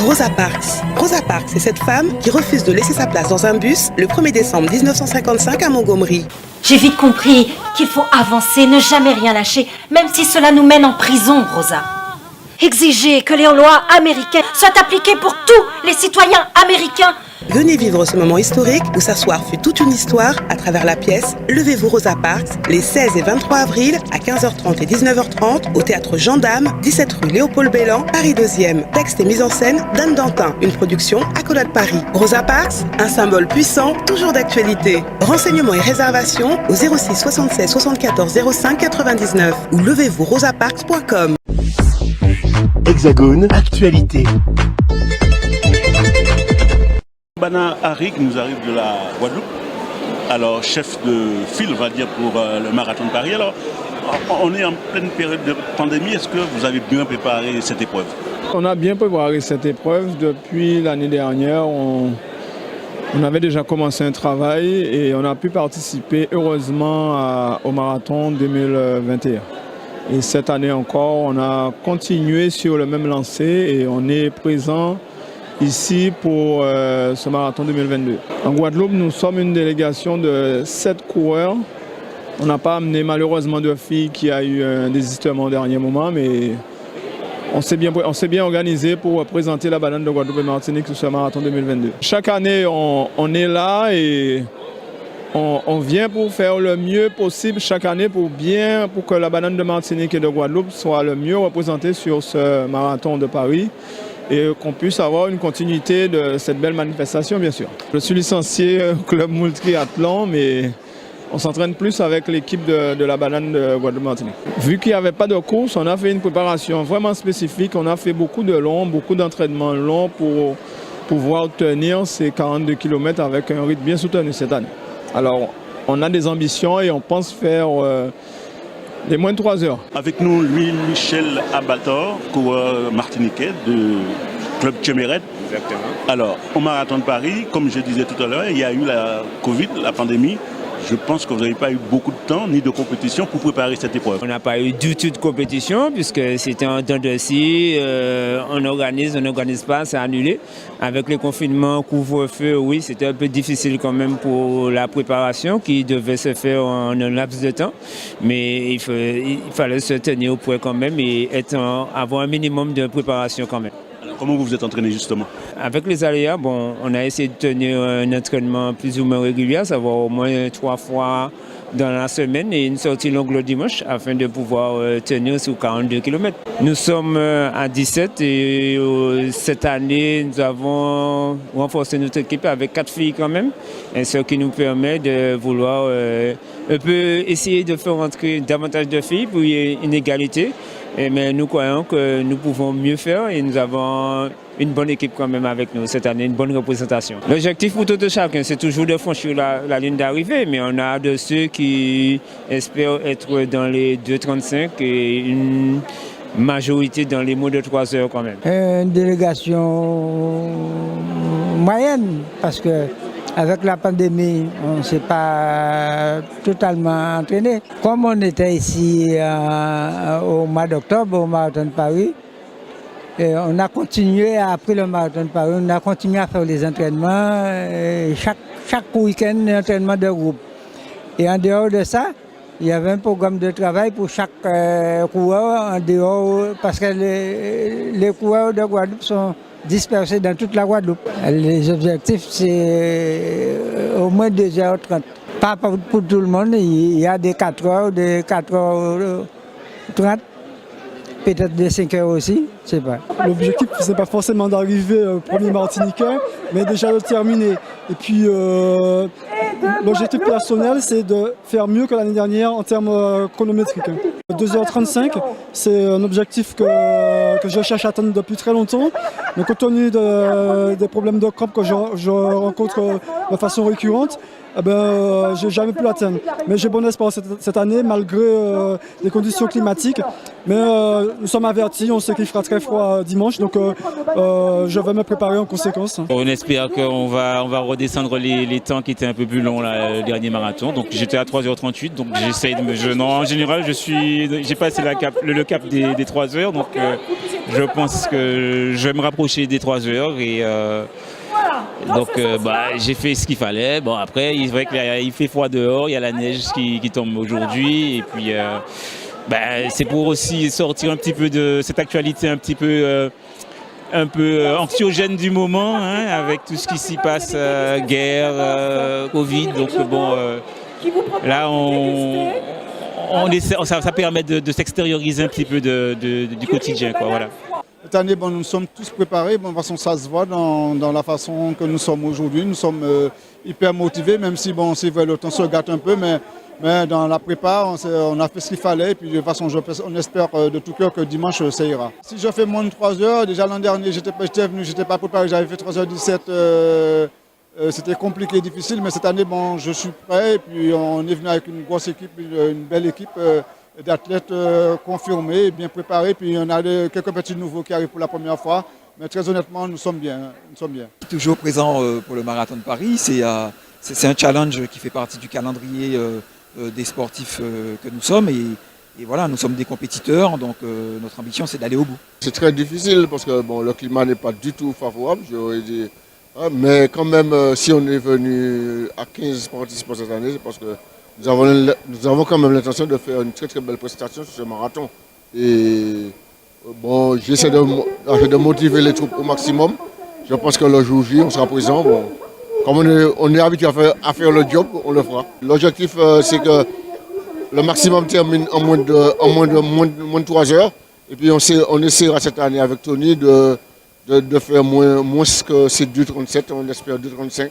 Rosa Parks. Rosa Parks, c'est cette femme qui refuse de laisser sa place dans un bus le 1er décembre 1955 à Montgomery. J'ai vite compris qu'il faut avancer, ne jamais rien lâcher, même si cela nous mène en prison, Rosa. Exiger que les lois américaines soient appliquées pour tous les citoyens américains. Venez vivre ce moment historique où s'asseoir fut toute une histoire à travers la pièce Levez-vous Rosa Parks les 16 et 23 avril à 15h30 et 19h30 au théâtre Gendarme, 17 rue Léopold Bellan, Paris 2e. Texte et mise en scène d'Anne Dantin, une production Accolade Paris. Rosa Parks, un symbole puissant, toujours d'actualité. Renseignements et réservations au 06 76 74 05 99 ou levez-vous-rosaparks.com. Hexagone, actualité. Bana Harik nous arrive de la Guadeloupe, alors chef de file, on va dire, pour le marathon de Paris. Alors, on est en pleine période de pandémie, est-ce que vous avez bien préparé cette épreuve? On a bien préparé cette épreuve depuis l'année dernière. On avait déjà commencé un travail et on a pu participer heureusement au marathon 2021. Et cette année encore, on a continué sur le même lancé et on est présent ici pour ce marathon 2022. En Guadeloupe, nous sommes une délégation de 7 coureurs. On n'a pas amené malheureusement de filles qui a eu un désistement au dernier moment, mais on s'est bien organisé pour présenter la banane de Guadeloupe et Martinique sur ce marathon 2022. Chaque année, on est là et on vient pour faire le mieux possible chaque année pour que la banane de Martinique et de Guadeloupe soit le mieux représentée sur ce marathon de Paris et qu'on puisse avoir une continuité de cette belle manifestation, bien sûr. Je suis licencié au club Moule Triathlon, mais on s'entraîne plus avec l'équipe de la banane de Guadeloupe-Martinique. Vu qu'il n'y avait pas de course, on a fait une préparation vraiment spécifique. On a fait beaucoup d'entraînements longs pour pouvoir tenir ces 42 km avec un rythme bien soutenu cette année. Alors, on a des ambitions et on pense faire les moins de 3 heures. Avec nous, Louis-Michel Abator, coureur martiniquais du club Tcheméret. Exactement. Alors, au marathon de Paris, comme je disais tout à l'heure, il y a eu la Covid, la pandémie. Je pense que vous n'avez pas eu beaucoup de temps ni de compétition pour préparer cette épreuve. On n'a pas eu du tout de compétition puisque c'était en temps de scie. On n'organise pas, c'est annulé. Avec le confinement, couvre-feu, oui, c'était un peu difficile quand même pour la préparation qui devait se faire en un laps de temps. Mais il fallait se tenir au point quand même et avoir un minimum de préparation quand même. Comment vous vous êtes entraîné justement? Avec les aléas, on a essayé de tenir un entraînement plus ou moins régulier, savoir au moins 3 fois dans la semaine et une sortie longue le dimanche afin de pouvoir tenir sur 42 km. Nous sommes à 17 et cette année, nous avons renforcé notre équipe avec 4 filles quand même, et ce qui nous permet de vouloir un peu essayer de faire rentrer davantage de filles pour une égalité. Mais nous croyons que nous pouvons mieux faire et nous avons une bonne équipe quand même avec nous cette année, une bonne représentation. L'objectif pour tout chacun, c'est toujours de franchir la ligne d'arrivée, mais on a de ceux qui espèrent être dans les 2,35 et une majorité dans les moins de 3 heures quand même. Une délégation moyenne, parce que avec la pandémie, on ne s'est pas totalement entraîné. Comme on était ici au mois d'octobre, au marathon de Paris, on a continué, après le marathon de Paris, on a continué à faire les entraînements, chaque week-end, un entraînement de groupe. Et en dehors de ça, il y avait un programme de travail pour chaque coureur, en dehors, parce que les coureurs de Guadeloupe sont dispersés dans toute la Guadeloupe. Les objectifs, c'est au moins 2h30. Pas pour tout le monde, il y a des 4h, des 4h30, peut-être des 5h aussi, je sais pas. L'objectif, c'est pas forcément d'arriver premier martiniquais, mais déjà de terminer. Et puis, l'objectif personnel, c'est de faire mieux que l'année dernière en termes chronométriques. 2h35, c'est un objectif que je cherche à atteindre depuis très longtemps. Mais compte tenu des problèmes de crampe que je rencontre de façon récurrente, je n'ai jamais pu l'atteindre. Mais j'ai bon espoir cette année, malgré les conditions climatiques. Mais nous sommes avertis, on sait qu'il fera très froid dimanche, donc je vais me préparer en conséquence. On espère qu'on va redescendre les temps qui étaient un peu plus longs là, le dernier marathon. Donc j'étais à 3h38, donc j'essaye de en général, j'ai passé le cap des 3 heures. Donc je pense que je vais me rapprocher des 3 heures et donc j'ai fait ce qu'il fallait. Bon, après, il est vrai qu'il fait froid dehors, il y a la neige qui tombe aujourd'hui et puis c'est pour aussi sortir un petit peu de cette actualité un peu anxiogène du moment, hein, avec tout ce qui s'y passe, guerre, Covid. Donc là on essaie, ça permet de s'extérioriser un petit peu du quotidien, quoi, voilà. Cette année, nous sommes tous préparés. De toute façon, ça se voit dans la façon que nous sommes aujourd'hui. Nous sommes hyper motivés, même si c'est vrai, le temps se gâte un peu, mais dans la prépa, on a fait ce qu'il fallait. Et puis de toute façon, on espère de tout cœur que dimanche, ça ira. Si je fais moins de 3 heures, déjà l'an dernier, j'étais venu, j'étais pas préparé, j'avais fait 3h17. C'était compliqué, difficile, mais cette année, je suis prêt. Et puis on est venu avec une grosse équipe, une belle équipe d'athlètes confirmés, bien préparés. Puis on a quelques petits nouveaux qui arrivent pour la première fois. Mais très honnêtement, nous sommes bien. Toujours présent pour le Marathon de Paris. C'est un challenge qui fait partie du calendrier des sportifs que nous sommes. Et voilà, nous sommes des compétiteurs, donc notre ambition, c'est d'aller au bout. C'est très difficile parce que le climat n'est pas du tout favorable, j'aurais dit. Mais quand même, si on est venu à 15 participants cette année, c'est parce que nous avons quand même l'intention de faire une très très belle prestation sur ce marathon. Et j'essaie de motiver les troupes au maximum. Je pense que le jour J, on sera présent. Comme on est habitué à faire le job, on le fera. L'objectif, c'est que le maximum termine en moins de 3 heures. Et puis on essaiera cette année avec Tony de faire moins que ces 2,37, on espère 2,35.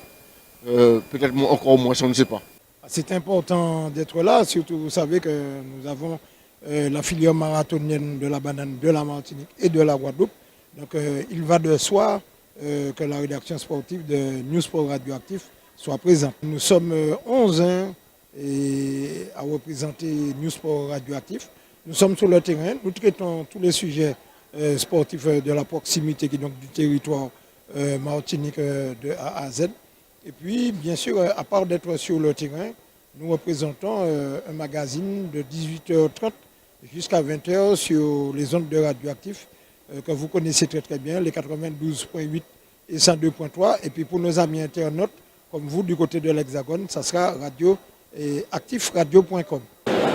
Peut-être encore moins, on ne sait pas. C'est important d'être là, surtout vous savez que nous avons la filière marathonienne de la banane de la Martinique et de la Guadeloupe. Donc il va de soi que la rédaction sportive de News Sport Radioactif soit présente. Nous sommes 11 à représenter News Sport Radioactif. Nous sommes sur le terrain, nous traitons tous les sujets sportifs de la proximité qui donc du territoire Martinique de A à Z. Et puis, bien sûr, à part d'être sur le terrain, nous représentons un magazine de 18h30 jusqu'à 20h sur les ondes de radioactifs que vous connaissez très très bien, les 92.8 et 102.3. Et puis pour nos amis internautes, comme vous du côté de l'Hexagone, ça sera radio et actifradio.com.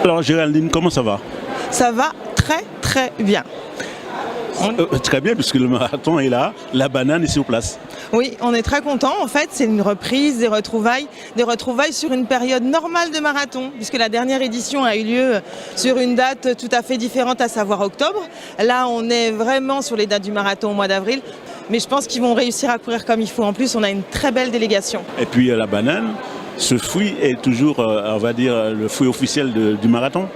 Alors Géraldine, comment ça va? Ça va très très bien. Très bien, puisque le marathon est là, la banane est sur place. Oui, on est très contents. En fait, c'est une reprise, des retrouvailles sur une période normale de marathon, puisque la dernière édition a eu lieu sur une date tout à fait différente, à savoir octobre. Là, on est vraiment sur les dates du marathon au mois d'avril, mais je pense qu'ils vont réussir à courir comme il faut. En plus, on a une très belle délégation. Et puis la banane, ce fruit est toujours, on va dire, le fruit officiel du marathon.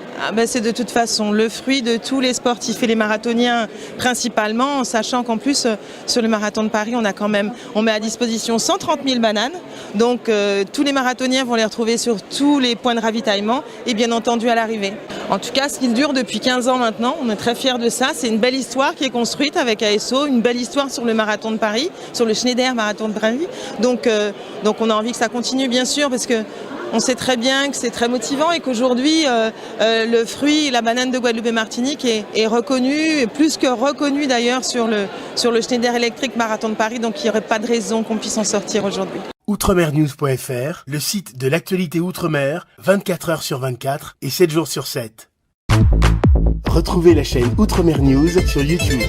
C'est de toute façon le fruit de tous les sportifs et les marathoniens principalement, en sachant qu'en plus sur le marathon de Paris, on met à disposition 130 000 bananes. Donc tous les marathoniens vont les retrouver sur tous les points de ravitaillement et bien entendu à l'arrivée. En tout cas, ce qui dure depuis 15 ans maintenant, on est très fiers de ça. C'est une belle histoire qui est construite avec ASO, une belle histoire sur le marathon de Paris, sur le Schneider Marathon de Paris. Donc on a envie que ça continue bien sûr parce que on sait très bien que c'est très motivant et qu'aujourd'hui, le fruit, la banane de Guadeloupe et Martinique est reconnu, plus que reconnu d'ailleurs sur le Schneider Electric Marathon de Paris, donc il n'y aurait pas de raison qu'on puisse en sortir aujourd'hui. Outremernews.fr, le site de l'actualité Outre-mer, 24 h sur 24 et 7 jours sur 7. Retrouvez la chaîne Outremer News sur YouTube.